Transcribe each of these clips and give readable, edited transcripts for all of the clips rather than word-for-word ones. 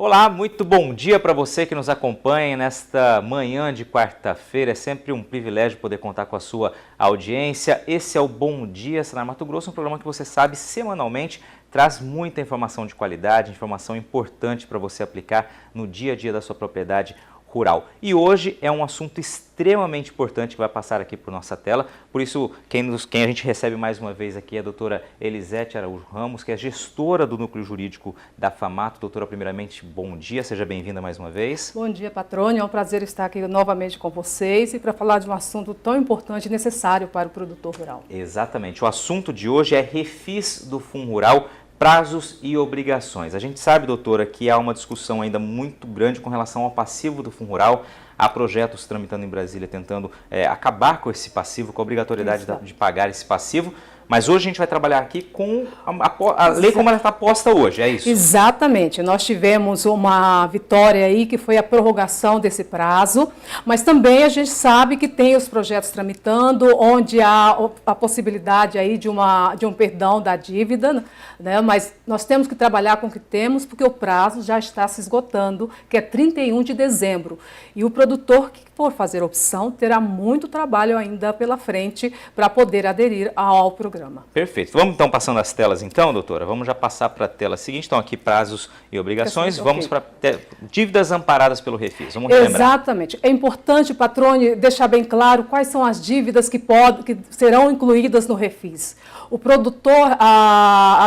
Olá, muito bom dia para você que nos acompanha nesta manhã de quarta-feira. É sempre um privilégio poder contar com a sua audiência. Esse é o Bom Dia Senar Mato Grosso, um programa que você sabe semanalmente traz muita informação de qualidade, informação importante para você aplicar no dia a dia da sua propriedade rural. E hoje é um assunto extremamente importante que vai passar aqui por nossa tela, por isso quem a gente recebe mais uma vez aqui é a doutora Elisete Araújo Ramos, que é gestora do Núcleo Jurídico da FAMATO. Doutora, primeiramente, bom dia, seja bem-vinda mais uma vez. Bom dia, patrônio, é um prazer estar aqui novamente com vocês e para falar de um assunto tão importante e necessário para o produtor rural. Exatamente, o assunto de hoje é refis do Fundo Rural, prazos e obrigações. A gente sabe, doutora, que há uma discussão ainda muito grande com relação ao passivo do Fundo Rural. Há projetos tramitando em Brasília tentando acabar com esse passivo, com a obrigatoriedade de pagar esse passivo. Mas hoje a gente vai trabalhar aqui com a lei como ela está posta hoje, é isso? Exatamente. Nós tivemos uma vitória aí, que foi a prorrogação desse prazo, mas também a gente sabe que tem os projetos tramitando, onde há a possibilidade aí de um perdão da dívida, né? Mas nós temos que trabalhar com o que temos, porque o prazo já está se esgotando, que é 31 de dezembro. E o produtor que for fazer opção terá muito trabalho ainda pela frente para poder aderir ao programa. Perfeito. Vamos então passando as telas então, doutora? Vamos já passar para a tela seguinte. Então aqui prazos e obrigações. Vamos para dívidas amparadas pelo refis. Vamos relembrar. Exatamente. É importante, patrônio, deixar bem claro quais são as dívidas que serão incluídas no refis. O produtor,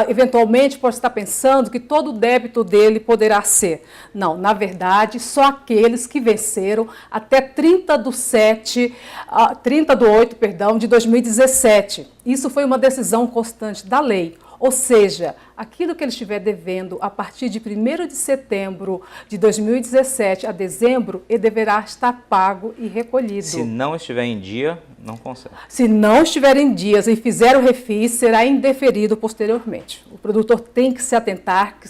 eventualmente, pode estar pensando que todo o débito dele poderá ser. Não, na verdade, só aqueles que venceram até 30 de 8, de 2017. Isso foi uma decisão constante da lei. Ou seja, aquilo que ele estiver devendo a partir de 1º de setembro de 2017 a dezembro, ele deverá estar pago e recolhido. Se não estiver em dia, não consegue. Se não estiver em dias e fizer o refis, será indeferido posteriormente. O produtor tem que se atentar que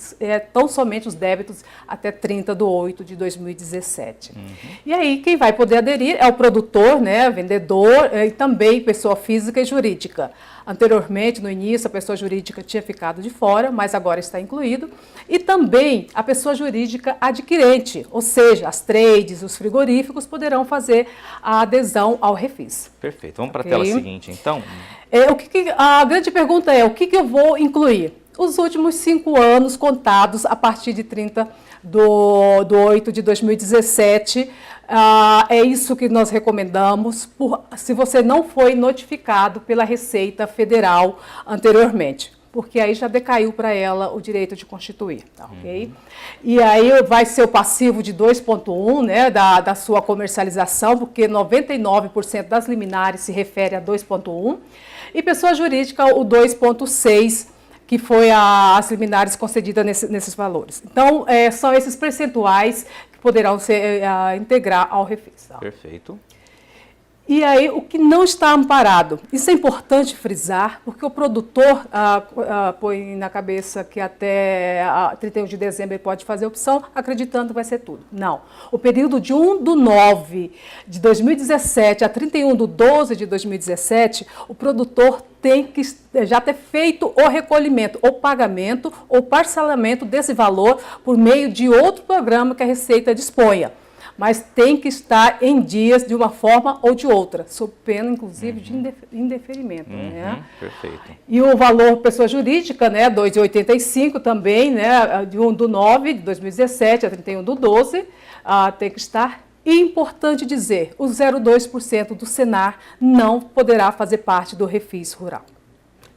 tão somente os débitos até 30 de 8 de 2017. E aí, quem vai poder aderir é o produtor, né, vendedor e também pessoa física e jurídica. Anteriormente, no início, a pessoa jurídica tinha ficado de fora, mas agora está incluído. E também a pessoa jurídica adquirente, ou seja, as trades, os frigoríficos poderão fazer a adesão ao refis. Perfeito. Vamos para a tela seguinte, então. A grande pergunta é, o que eu vou incluir? Os últimos 5 anos contados a partir de 30 de 8 de 2017, é isso que nós recomendamos, se você não foi notificado pela Receita Federal anteriormente, porque aí já decaiu para ela o direito de constituir, tá, ok? E aí vai ser o passivo de 2,1, né, da sua comercialização, porque 99% das liminares se refere a 2,1, e pessoa jurídica o 2,6, que foi as liminares concedidas nesses valores. Então, são esses percentuais que poderão integrar ao refis. Tá? Perfeito. E aí, o que não está amparado? Isso é importante frisar, porque o produtor põe na cabeça que até 31 de dezembro ele pode fazer opção, acreditando que vai ser tudo. Não. O período de 1/9 de 2017 a 31/12 de 2017, o produtor tem que já ter feito o recolhimento, o pagamento ou parcelamento desse valor por meio de outro programa que a Receita disponha. Mas tem que estar em dias de uma forma ou de outra, sob pena, inclusive, de indeferimento. Né? Perfeito. E o valor pessoa jurídica, né, 2,85 também, né, de 1/9 de 2017 a 31/12, tem que estar. E importante dizer, o 0,2% do Senar não poderá fazer parte do refis rural.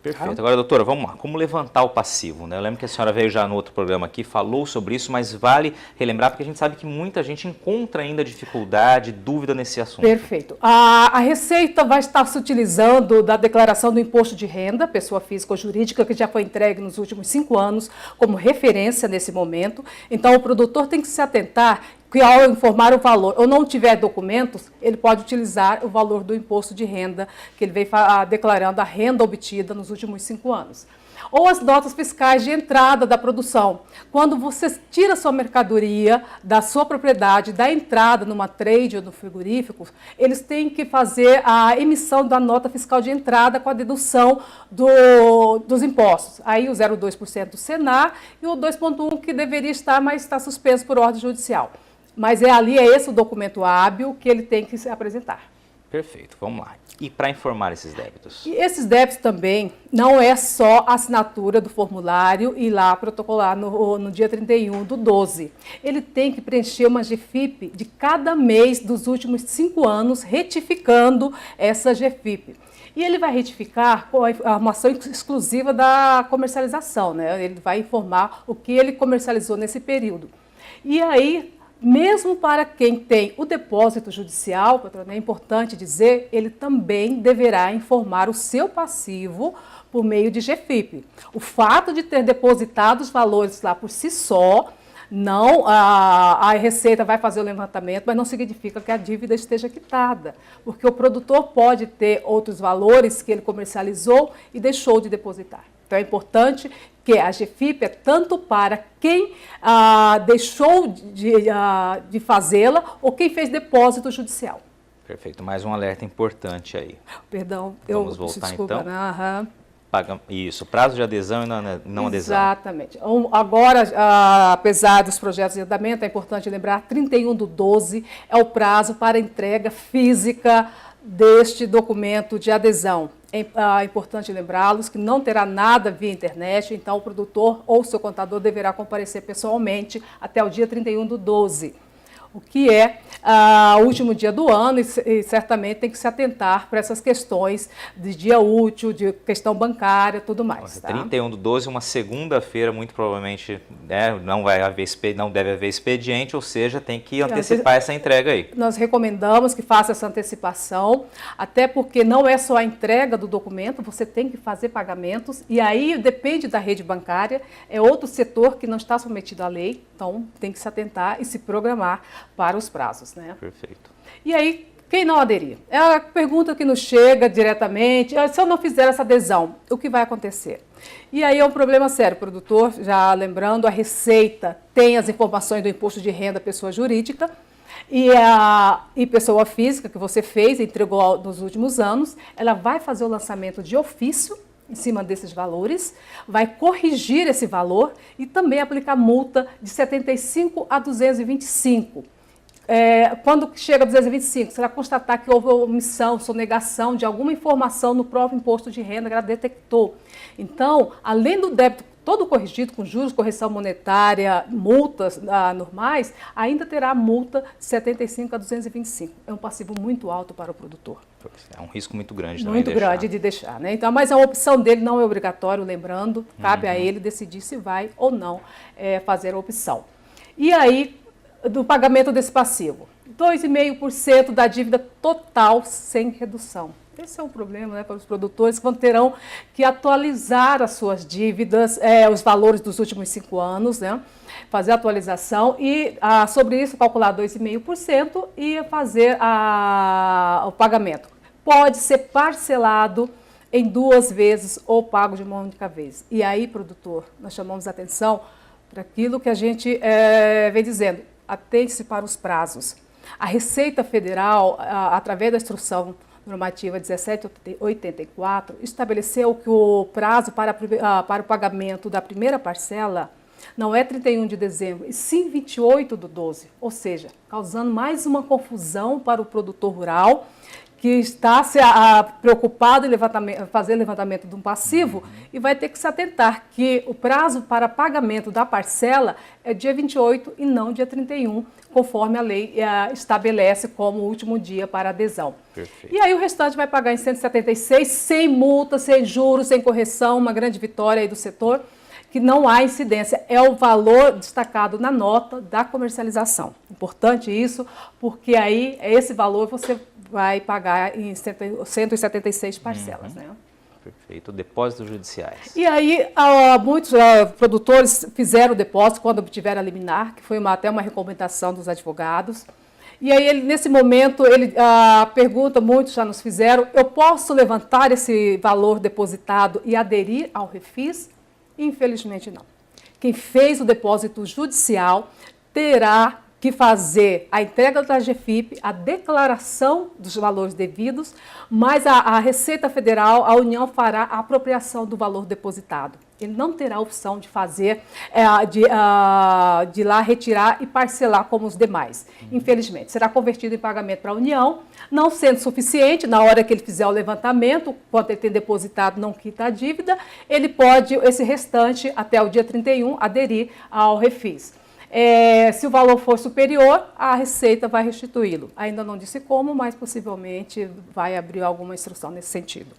Perfeito. Agora, doutora, vamos lá. Como levantar o passivo, né? Eu lembro que a senhora veio já no outro programa aqui, falou sobre isso, mas vale relembrar, porque a gente sabe que muita gente encontra ainda dificuldade, dúvida nesse assunto. Perfeito. A Receita vai estar se utilizando da declaração do imposto de renda, pessoa física ou jurídica, que já foi entregue nos últimos 5 anos, como referência nesse momento. Então, o produtor tem que se atentar que ao informar o valor ou não tiver documentos, ele pode utilizar o valor do imposto de renda, que ele vem declarando a renda obtida nos últimos 5 anos. Ou as notas fiscais de entrada da produção. Quando você tira sua mercadoria da sua propriedade, da entrada numa trade ou no frigorífico, eles têm que fazer a emissão da nota fiscal de entrada com a dedução dos impostos. Aí o 0,2% do Senar e o 2,1% que deveria estar, mas está suspenso por ordem judicial. Mas é esse o documento hábil que ele tem que se apresentar. Perfeito, vamos lá. E para informar esses débitos? E esses débitos também não é só a assinatura do formulário e lá protocolar no dia 31/12. Ele tem que preencher uma GFIP de cada mês dos últimos 5 anos, retificando essa GFIP. E ele vai retificar com a informação exclusiva da comercialização, né? Ele vai informar o que ele comercializou nesse período. E aí, mesmo para quem tem o depósito judicial, patrão, é importante dizer, ele também deverá informar o seu passivo por meio de GFIP. O fato de ter depositado os valores lá por si só, não, a Receita vai fazer o levantamento, mas não significa que a dívida esteja quitada, porque o produtor pode ter outros valores que ele comercializou e deixou de depositar. Então é importante que a GFIP é tanto para quem deixou de fazê-la ou quem fez depósito judicial. Perfeito, mais um alerta importante aí. Perdão, vamos voltar desculpa, então. Né? Isso, prazo de adesão e não adesão. Exatamente. Agora, apesar dos projetos de andamento, é importante lembrar, 31/12 é o prazo para entrega física deste documento de adesão. É importante lembrá-los que não terá nada via internet, então o produtor ou seu contador deverá comparecer pessoalmente até o dia 31/12. O que é o último dia do ano e certamente tem que se atentar para essas questões de dia útil, de questão bancária e tudo mais. Tá? 31/12, uma segunda-feira, muito provavelmente não deve haver expediente, ou seja, tem que antecipar essa entrega aí. Nós recomendamos que faça essa antecipação, até porque não é só a entrega do documento, você tem que fazer pagamentos e aí depende da rede bancária, é outro setor que não está submetido à lei, então tem que se atentar e se programar para os prazos, né? Perfeito. E aí, quem não aderir? É a pergunta que nos chega diretamente, se eu não fizer essa adesão, o que vai acontecer? E aí é um problema sério, produtor, já lembrando, a Receita tem as informações do imposto de renda pessoa jurídica e pessoa física que você fez, entregou nos últimos anos, ela vai fazer o lançamento de ofício em cima desses valores, vai corrigir esse valor e também aplicar multa de 75 a 225. Quando chega a 225, será constatar que houve omissão, sonegação de alguma informação no próprio imposto de renda que ela detectou. Então, além do débito todo corrigido com juros, correção monetária, multas normais, ainda terá multa de 75 a 225. É um passivo muito alto para o produtor. É um risco muito grande também. Muito grande de deixar, né? Então, mas a opção dele não é obrigatório, lembrando, cabe a ele decidir se vai ou não fazer a opção. E aí, do pagamento desse passivo, 2,5% da dívida total sem redução. Esse é um problema, né, para os produtores que terão que atualizar as suas dívidas, os valores dos últimos 5 anos, né, fazer a atualização e sobre isso calcular 2,5% e fazer o pagamento. Pode ser parcelado em 2 vezes ou pago de uma única vez. E aí, produtor, nós chamamos a atenção para aquilo que a gente vem dizendo, atente-se para os prazos. A Receita Federal, através da instrução normativa 1784, estabeleceu que o prazo para o pagamento da primeira parcela não é 31 de dezembro, e sim 28/12, ou seja, causando mais uma confusão para o produtor rural que está preocupado em fazer levantamento de um passivo e vai ter que se atentar que o prazo para pagamento da parcela é dia 28 e não dia 31, conforme a lei estabelece como último dia para adesão. Perfeito. E aí o restante vai pagar em 176, sem multa, sem juros, sem correção, uma grande vitória aí do setor, que não há incidência, é o valor destacado na nota da comercialização. Importante isso, porque aí esse valor você vai pagar em 176 parcelas. Né? Perfeito. Depósitos judiciais. E aí, muitos produtores fizeram o depósito quando obtiveram a liminar, que foi até uma recomendação dos advogados. E aí, nesse momento, ele pergunta, muitos já nos fizeram, eu posso levantar esse valor depositado e aderir ao refis? Infelizmente não. Quem fez o depósito judicial terá que fazer a entrega da GFIP, a declaração dos valores devidos, mas a Receita Federal, a União fará a apropriação do valor depositado. Ele não terá a opção de fazer, de ir lá retirar e parcelar como os demais. Infelizmente, será convertido em pagamento para a União, não sendo suficiente, na hora que ele fizer o levantamento, quanto ele tem depositado não quita a dívida, ele pode, esse restante, até o dia 31, aderir ao refis. Se o valor for superior, a Receita vai restituí-lo. Ainda não disse como, mas possivelmente vai abrir alguma instrução nesse sentido.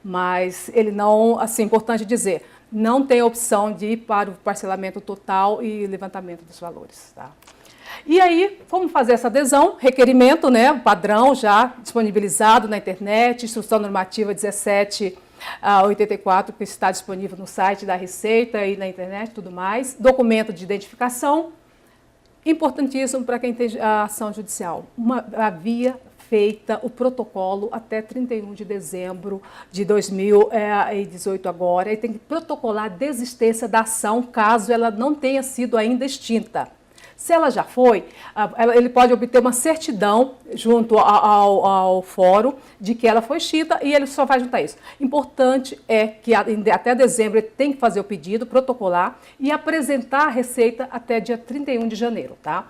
Mas ele não, assim, importante dizer, não tem opção de ir para o parcelamento total e levantamento dos valores. Tá? E aí, como fazer essa adesão? Requerimento, né, o padrão já disponibilizado na internet, Instrução Normativa 1784, que está disponível no site da Receita e na internet e tudo mais. Documento de identificação, importantíssimo para quem tem a ação judicial. Havia feita o protocolo até 31 de dezembro de 2018 agora, e tem que protocolar a desistência da ação caso ela não tenha sido ainda extinta. Se ela já foi, ele pode obter uma certidão junto ao fórum de que ela foi extinta e ele só vai juntar isso. Importante é que até dezembro ele tem que fazer o pedido, protocolar e apresentar a Receita até dia 31 de janeiro, tá?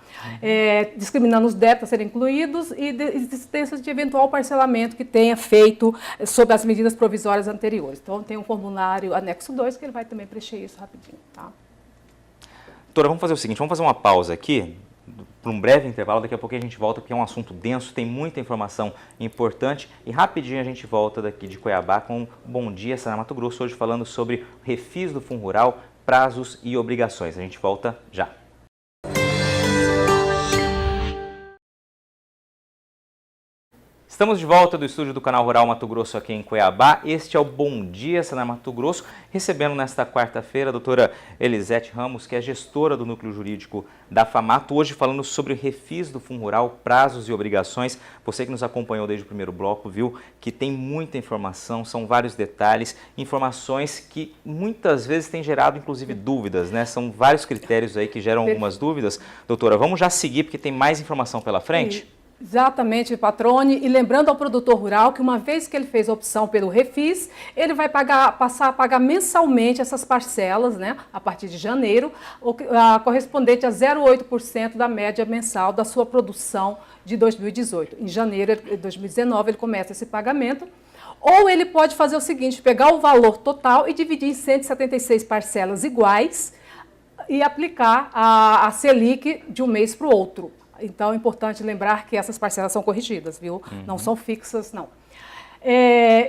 Discriminando os débitos a serem incluídos e existência de eventual parcelamento que tenha feito sobre as medidas provisórias anteriores. Então, tem um formulário anexo 2 que ele vai também preencher isso rapidinho, tá? Doutora, vamos fazer o seguinte, vamos fazer uma pausa aqui, por um breve intervalo, daqui a pouco a gente volta, porque é um assunto denso, tem muita informação importante, e rapidinho a gente volta daqui de Cuiabá com Bom Dia, Senar Mato Grosso, hoje falando sobre refis do Fundo Rural, prazos e obrigações. A gente volta já. Estamos de volta do estúdio do Canal Rural Mato Grosso aqui em Cuiabá. Este é o Bom Dia, Senar Mato Grosso, recebendo nesta quarta-feira a doutora Elisete Ramos, que é gestora do Núcleo Jurídico da FAMATO, hoje falando sobre refis do Fundo Rural, prazos e obrigações. Você que nos acompanhou desde o primeiro bloco viu que tem muita informação, são vários detalhes, informações que muitas vezes têm gerado inclusive dúvidas, né? São vários critérios aí que geram algumas dúvidas. Doutora, vamos já seguir porque tem mais informação pela frente? Exatamente, Patrone. E lembrando ao produtor rural que uma vez que ele fez a opção pelo refis, ele vai passar a pagar mensalmente essas parcelas, né, a partir de janeiro, correspondente a 0,8% da média mensal da sua produção de 2018. Em janeiro de 2019 ele começa esse pagamento. Ou ele pode fazer o seguinte, pegar o valor total e dividir em 176 parcelas iguais e aplicar a Selic de um mês para o outro. Então, é importante lembrar que essas parcelas são corrigidas, viu? Não são fixas, não.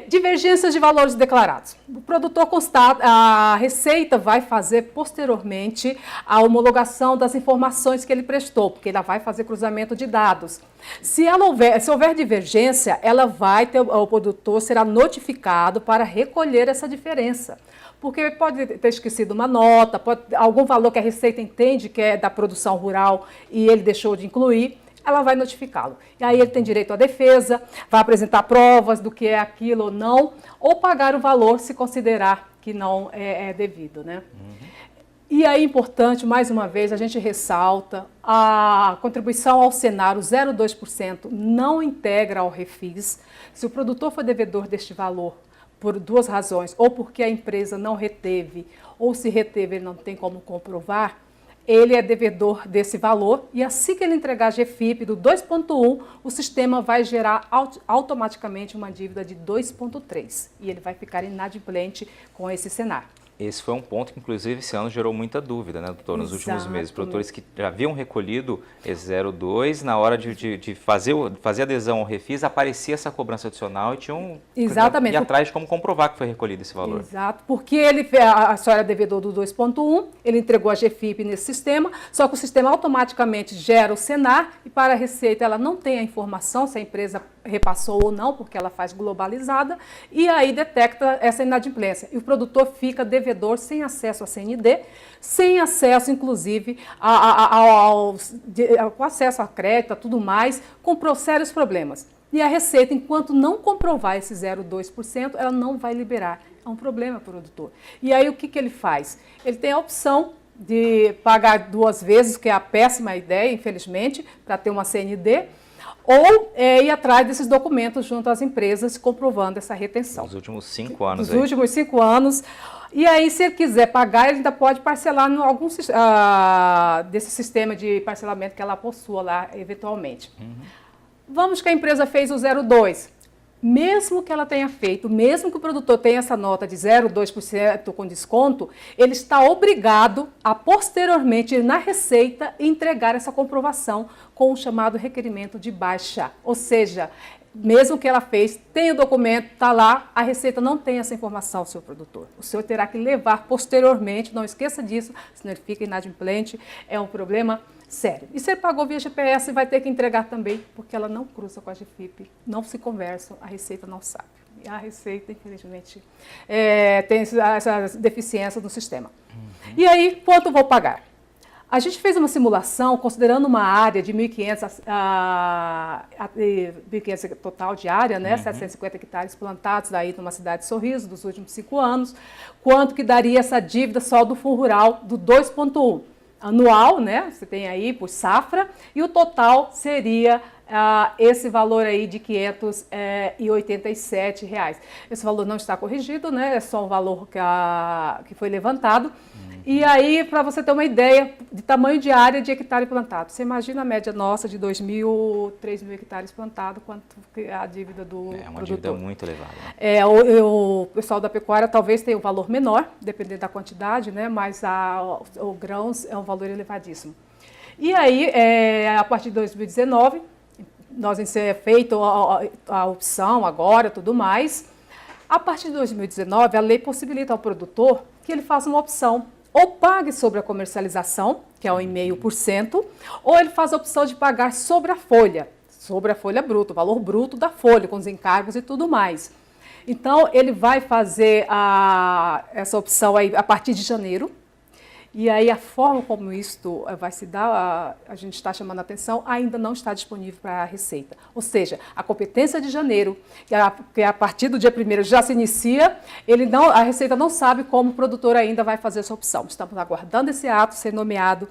Divergências de valores declarados. O produtor constata, a Receita vai fazer posteriormente a homologação das informações que ele prestou, porque ela vai fazer cruzamento de dados. Se houver divergência, o produtor será notificado para recolher essa diferença. Porque pode ter esquecido uma nota, algum valor que a Receita entende que é da produção rural e ele deixou de incluir, ela vai notificá-lo. E aí ele tem direito à defesa, vai apresentar provas do que é aquilo ou não, ou pagar o valor se considerar que não é devido, né? E aí, importante, mais uma vez, a gente ressalta, a contribuição ao Senar, o 0,2%, não integra ao refis. Se o produtor for devedor deste valor, por duas razões, ou porque a empresa não reteve, ou se reteve ele não tem como comprovar, ele é devedor desse valor e assim que ele entregar a GFIP do 2,1, o sistema vai gerar automaticamente uma dívida de 2,3 e ele vai ficar inadimplente com esse Senar. Esse foi um ponto que, inclusive, esse ano gerou muita dúvida, né, doutor, nos últimos meses. Produtores que já haviam recolhido esse 0,2, na hora de fazer adesão ao refis, aparecia essa cobrança adicional e tinham que ir atrás de como comprovar que foi recolhido esse valor. Exato, porque a senhora é devedor do 2,1, ele entregou a GFIP nesse sistema, só que o sistema automaticamente gera o Senar e para a Receita ela não tem a informação se a empresa repassou ou não, porque ela faz globalizada, e aí detecta essa inadimplência. E o produtor fica devedor sem acesso à CND, sem acesso, inclusive, com acesso a crédito, a tudo mais, com sérios problemas. E a Receita, enquanto não comprovar esse 0,2%, ela não vai liberar. É um problema para o produtor. E aí o que ele faz? Ele tem a opção de pagar 2 vezes, que é a péssima ideia, infelizmente, para ter uma CND, ou ir atrás desses documentos junto às empresas comprovando essa retenção. Nos últimos 5 anos. Nos últimos 5 anos. E aí, se ele quiser pagar, ele ainda pode parcelar em algum desse sistema de parcelamento que ela possua lá, eventualmente. Vamos que a empresa fez o 0,2%. Mesmo que ela tenha feito, mesmo que o produtor tenha essa nota de 0,2% com desconto, ele está obrigado a, posteriormente, ir na Receita e entregar essa comprovação com o chamado requerimento de baixa. Ou seja, mesmo que ela fez, tem o documento, está lá, a Receita não tem essa informação ao seu produtor. O senhor terá que levar posteriormente, não esqueça disso, senão ele fica inadimplente, é um problema sério. E se ele pagou via GPS, vai ter que entregar também, porque ela não cruza com a GFIP, não se conversam, a Receita não sabe. E a Receita, infelizmente, tem essa deficiência no sistema. E aí, quanto eu vou pagar? A gente fez uma simulação considerando uma área de 1.500 total de área, né? 750 hectares plantados aí numa cidade de Sorriso dos últimos 5 anos. Quanto que daria essa dívida só do Fundo Rural do 2,1%? Anual, né? Você tem aí por safra, e o total seria esse valor aí de R$ 587. Esse valor não está corrigido, né? É só um valor que foi levantado. E aí, para você ter uma ideia de tamanho de área de hectare plantado, você imagina a média nossa de 2.000, 3.000 hectares plantados, quanto é a dívida do produtor. É uma dívida muito elevada. Né? O pessoal da pecuária talvez tenha um valor menor, dependendo da quantidade, né? Mas o grãos é um valor elevadíssimo. E aí, a partir de 2019, nós feito a opção agora, tudo mais. A partir de 2019, a lei possibilita ao produtor que ele faça uma opção, ou pague sobre a comercialização, que é o 0,5%, ou ele faz a opção de pagar sobre a folha bruta, o valor bruto da folha, com os encargos e tudo mais. Então, ele vai fazer essa opção aí a partir de janeiro. E aí a forma como isto vai se dar, a gente está chamando a atenção, ainda não está disponível para a Receita. Ou seja, a competência de janeiro, que a partir do dia 1º já se inicia, a Receita não sabe como o produtor ainda vai fazer essa opção. Estamos aguardando esse ato ser nomeado,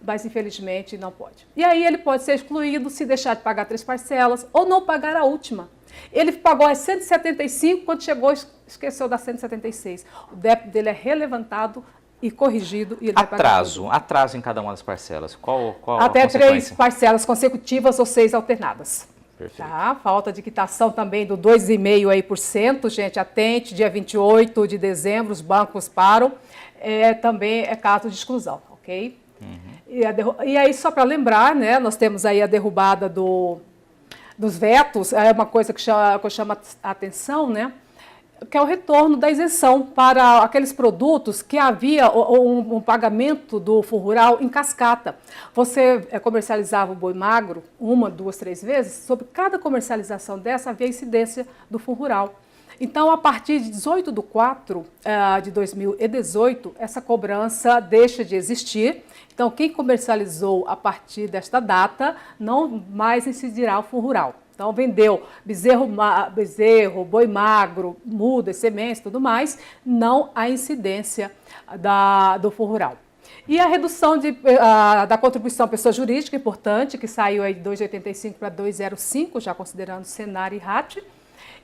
mas infelizmente não pode. E aí ele pode ser excluído se deixar de pagar 3 parcelas ou não pagar a última. Ele pagou as 175, quando chegou esqueceu das 176. O débito dele é relevantado e corrigido. E ele vai pagar atraso em cada uma das parcelas. Qual Até 3 parcelas consecutivas ou 6 alternadas. Perfeito. Tá? Falta de quitação também do 2,5%, gente, atente, dia 28 de dezembro, os bancos param. Também é caso de exclusão, ok? E aí, só para lembrar, né, nós temos aí a derrubada dos vetos, é uma coisa que chama a atenção, né? Que é o retorno da isenção para aqueles produtos que havia um pagamento do Fundo Rural em cascata. Você comercializava o boi magro 1, 2, 3 vezes, sobre cada comercialização dessa havia incidência do Fundo Rural. Então, a partir de 18/4 de 2018, essa cobrança deixa de existir. Então, quem comercializou a partir desta data não mais incidirá o Fundo Rural. Então, vendeu bezerro, boi magro, mudas, sementes e tudo mais, não há incidência do Fundo Rural. E a redução da contribuição à pessoa jurídica, importante, que saiu aí de 2,85 para 2,05, já considerando Senar e RAT.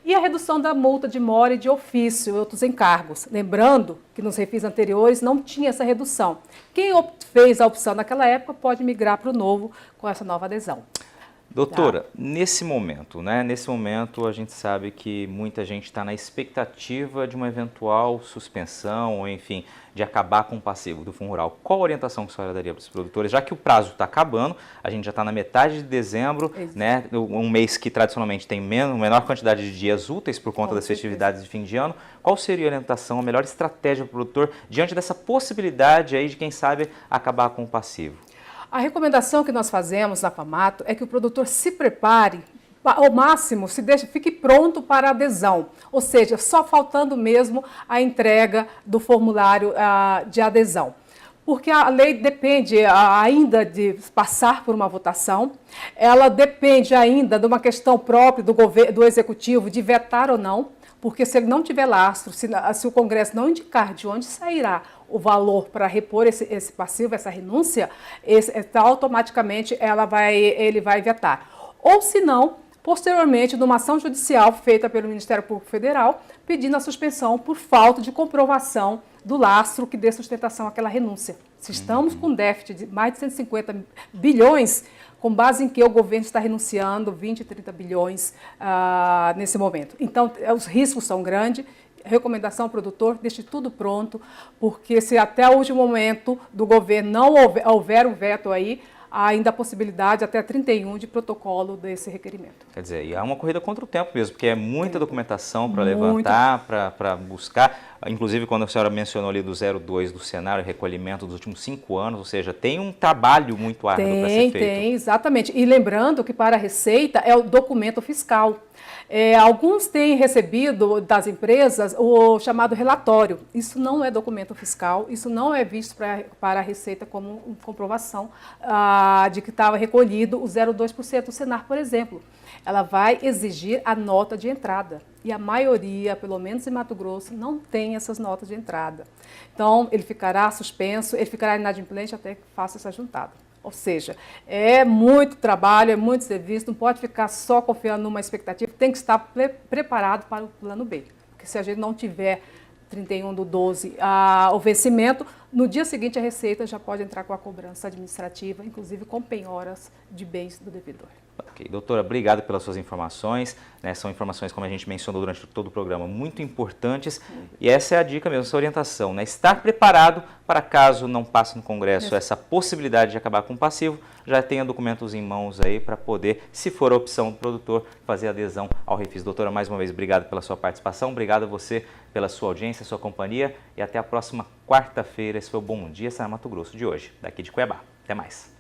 E a redução da multa de mora e de ofício e outros encargos. Lembrando que nos refis anteriores não tinha essa redução. Quem fez a opção naquela época pode migrar para o novo com essa nova adesão. Doutora, nesse momento, né? Nesse momento a gente sabe que muita gente está na expectativa de uma eventual suspensão, ou enfim, de acabar com o passivo do Fundo Rural. Qual a orientação que a senhora daria para os produtores? Já que o prazo está acabando, a gente já está na metade de dezembro, né? Um mês que tradicionalmente tem menor quantidade de dias úteis por conta das festividades de fim de ano. Qual seria a orientação, a melhor estratégia para o produtor diante dessa possibilidade aí de, quem sabe, acabar com o passivo? A recomendação que nós fazemos na FAMATO é que o produtor se prepare, ao máximo, fique pronto para a adesão, ou seja, só faltando mesmo a entrega do formulário de adesão. porque a lei depende ainda de passar por uma votação, ela depende ainda de uma questão própria do Executivo de vetar ou não, porque se ele não tiver lastro, se o Congresso não indicar de onde sairá o valor para repor esse passivo, essa renúncia, automaticamente ele vai vetar. Ou se não, posteriormente, numa ação judicial feita pelo Ministério Público Federal, pedindo a suspensão por falta de comprovação do lastro que dê sustentação àquela renúncia. Se estamos com déficit de mais de 150 bilhões, com base em que o governo está renunciando 20, 30 bilhões nesse momento. Então, os riscos são grandes. Recomendação ao produtor, deixe tudo pronto, porque se até o último momento do governo não houver um veto aí, há ainda a possibilidade, até 31, de protocolo desse requerimento. Quer dizer, e há uma corrida contra o tempo mesmo, porque é muita documentação para levantar, para buscar. Inclusive, quando a senhora mencionou ali do 02 do cenário, recolhimento dos últimos 5 anos, ou seja, tem um trabalho muito árduo para ser feito. Tem, exatamente. E lembrando que para a Receita é o documento fiscal. Alguns têm recebido das empresas o chamado relatório. Isso não é documento fiscal, isso não é visto para a Receita como comprovação de que estava recolhido o 0,2% do Senar, por exemplo. Ela vai exigir a nota de entrada. E a maioria, pelo menos em Mato Grosso, não tem essas notas de entrada. Então, ele ficará suspenso, ele ficará inadimplente até que faça essa juntada. Ou seja, é muito trabalho, é muito serviço, não pode ficar só confiando numa expectativa, tem que estar preparado para o plano B. Porque se a gente não tiver 31/12 o vencimento, no dia seguinte a Receita já pode entrar com a cobrança administrativa, inclusive com penhoras de bens do devedor. Ok, doutora, obrigado pelas suas informações, né? São informações, como a gente mencionou durante todo o programa, muito importantes, e essa é a dica mesmo, essa orientação, né? Estar preparado para caso não passe no Congresso essa possibilidade de acabar com o passivo, já tenha documentos em mãos aí para poder, se for a opção do produtor, fazer adesão ao refis. Doutora, mais uma vez, obrigado pela sua participação, obrigado a você pela sua audiência, sua companhia, e até a próxima quarta-feira. Esse foi o Bom Dia Senar Mato Grosso de hoje, daqui de Cuiabá. Até mais.